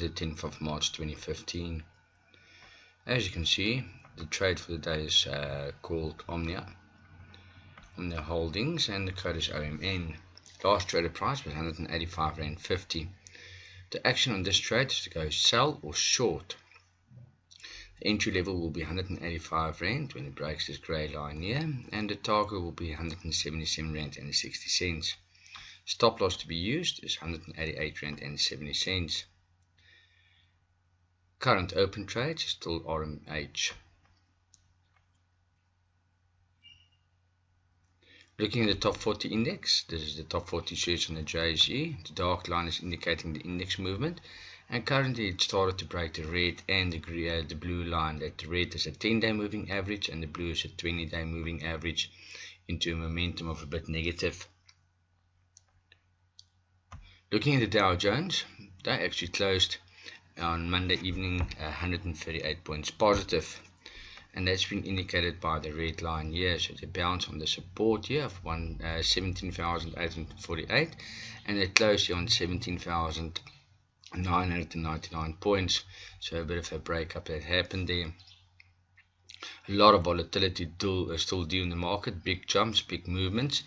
the 10th of March 2015. As you can see, the trade for the day is called Omnia Holdings, and the code is OMN. Last traded price was R185.50. The action on this trade is to go sell or short. The entry level will be R185 when it breaks this grey line here, and the target will be R177.60. Stop loss to be used is R188.70. Current open trades is still RMH. Looking at the top 40 index, this is the top 40 shares on the JSE. The dark line is indicating the index movement, and currently it started to break the red and the blue line. That the red is a 10-day moving average and the blue is a 20-day moving average, into a momentum of a bit negative. Looking at the Dow Jones, they actually closed on Monday evening 138 points positive, and that's been indicated by the red line here. So they bounce on the support here of 17,848, and they closed here on 17,999 points. So a bit of a breakup that happened there. A lot of volatility still due in the market, big jumps, big movements,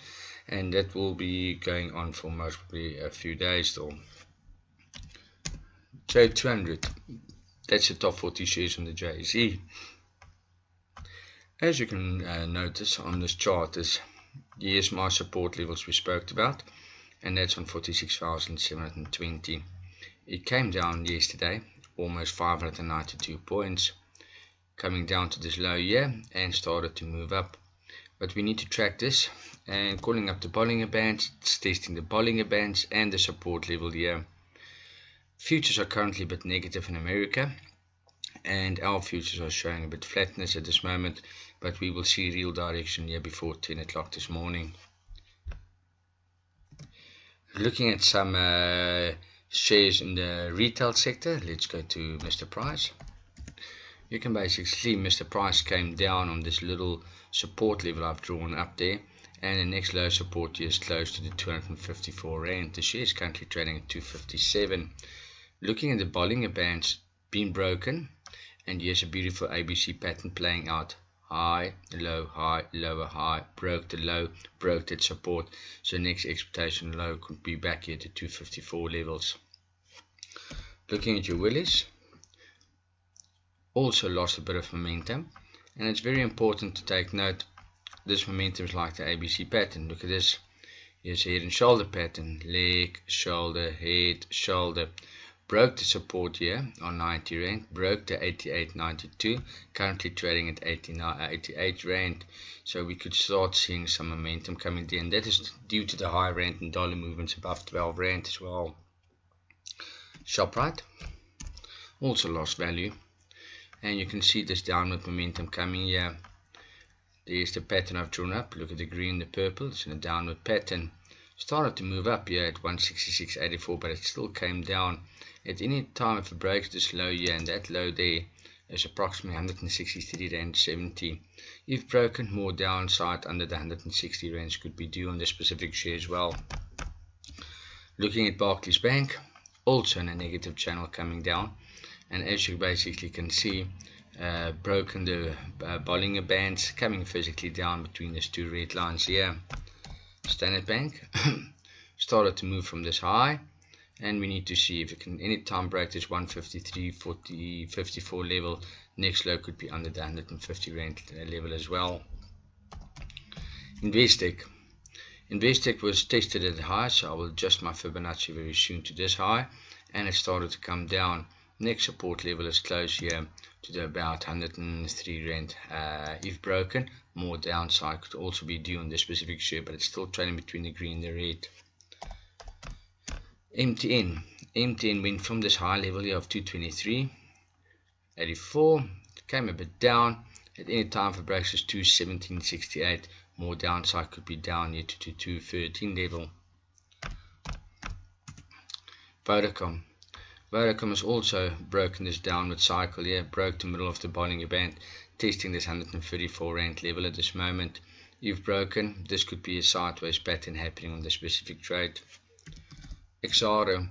and that will be going on for most probably a few days still. J200, that's the top 40 shares on the JSE. As you can notice on this chart, here's my support levels we spoke about, and that's on 46,720. It came down yesterday, almost 592 points, coming down to this low here and started to move up. But we need to track this, and calling up the Bollinger Bands, it's testing the Bollinger Bands and the support level here. Futures are currently a bit negative in America, and our futures are showing a bit flatness at this moment, but we will see real direction here before 10 o'clock this morning. Looking at some shares in the retail sector, let's go to Mr. Price. You can basically see Mr. Price came down on this little support level I've drawn up there, and the next low support here is close to the 254 Rand. The share is currently trading at 257. Looking at the Bollinger Bands, been broken, and here's a beautiful ABC pattern playing out. High, lower high, broke the low, broke that support. So next expectation low could be back here to 254 levels. Looking at your Willis, also lost a bit of momentum, and it's very important to take note. This momentum is like the ABC pattern. Look at this. Here's a head and shoulder pattern. Leg, shoulder, head, shoulder. Broke the support here on 90 Rand, broke the 88.92, currently trading at 88 Rand. So we could start seeing some momentum coming there, and that is due to the high Rand and dollar movements above 12 Rand as well. Shoprite also lost value, and you can see this downward momentum coming here. There's the pattern I've drawn up. Look at the green, the purple. It's in a downward pattern. Started to move up here at 166.84, but it still came down. At any time if it breaks this low here, and that low there is approximately 163 Rand 70. If broken, more downside under the 160 rands could be due on this specific share as well. Looking at Barclays Bank, also in a negative channel coming down, and as you basically can see, broken the Bollinger Bands, coming physically down between these two red lines here. Standard Bank started to move from this high, and we need to see if it can anytime break this 153.54 level. Next low could be under the 150 Rand level as well. Investec was tested at the high, so I will adjust my Fibonacci very soon to this high, and it started to come down. Next support level is close here to the about 103 Rand. If broken, more downside could also be due on this specific share, but it's still trading between the green and the red. MTN went from this high level here of 223.84, came a bit down. At any time for breaks is 217.68. More downside could be down here to 213 level. Vodacom has also broken this downward cycle here, broke the middle of the Bollinger Band, testing this 134 Rand level at this moment. If broken, this could be a sideways pattern happening on the specific trade. Exxaro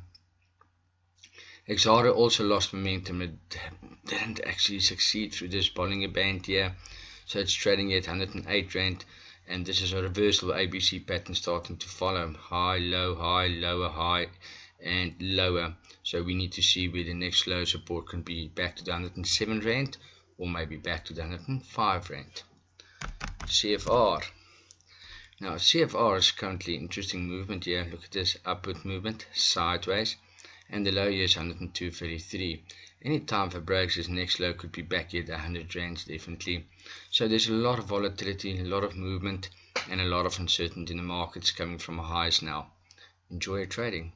Exara also lost momentum. It didn't actually succeed through this Bollinger Band here, so it's trading at 108 Rand, and this is a reversal ABC pattern starting to follow: high, lower, high, and lower. So we need to see where the next low support can be, back to the 107 Rand or maybe back to the 105 Rand. CFR. Now CFR is currently interesting movement here. Look at this upward movement sideways, and the low here is 102.33. Any time for breaks, this next low could be back here at 100 Rand definitely. So there's a lot of volatility, a lot of movement, and a lot of uncertainty in the markets coming from highs now. Enjoy your trading.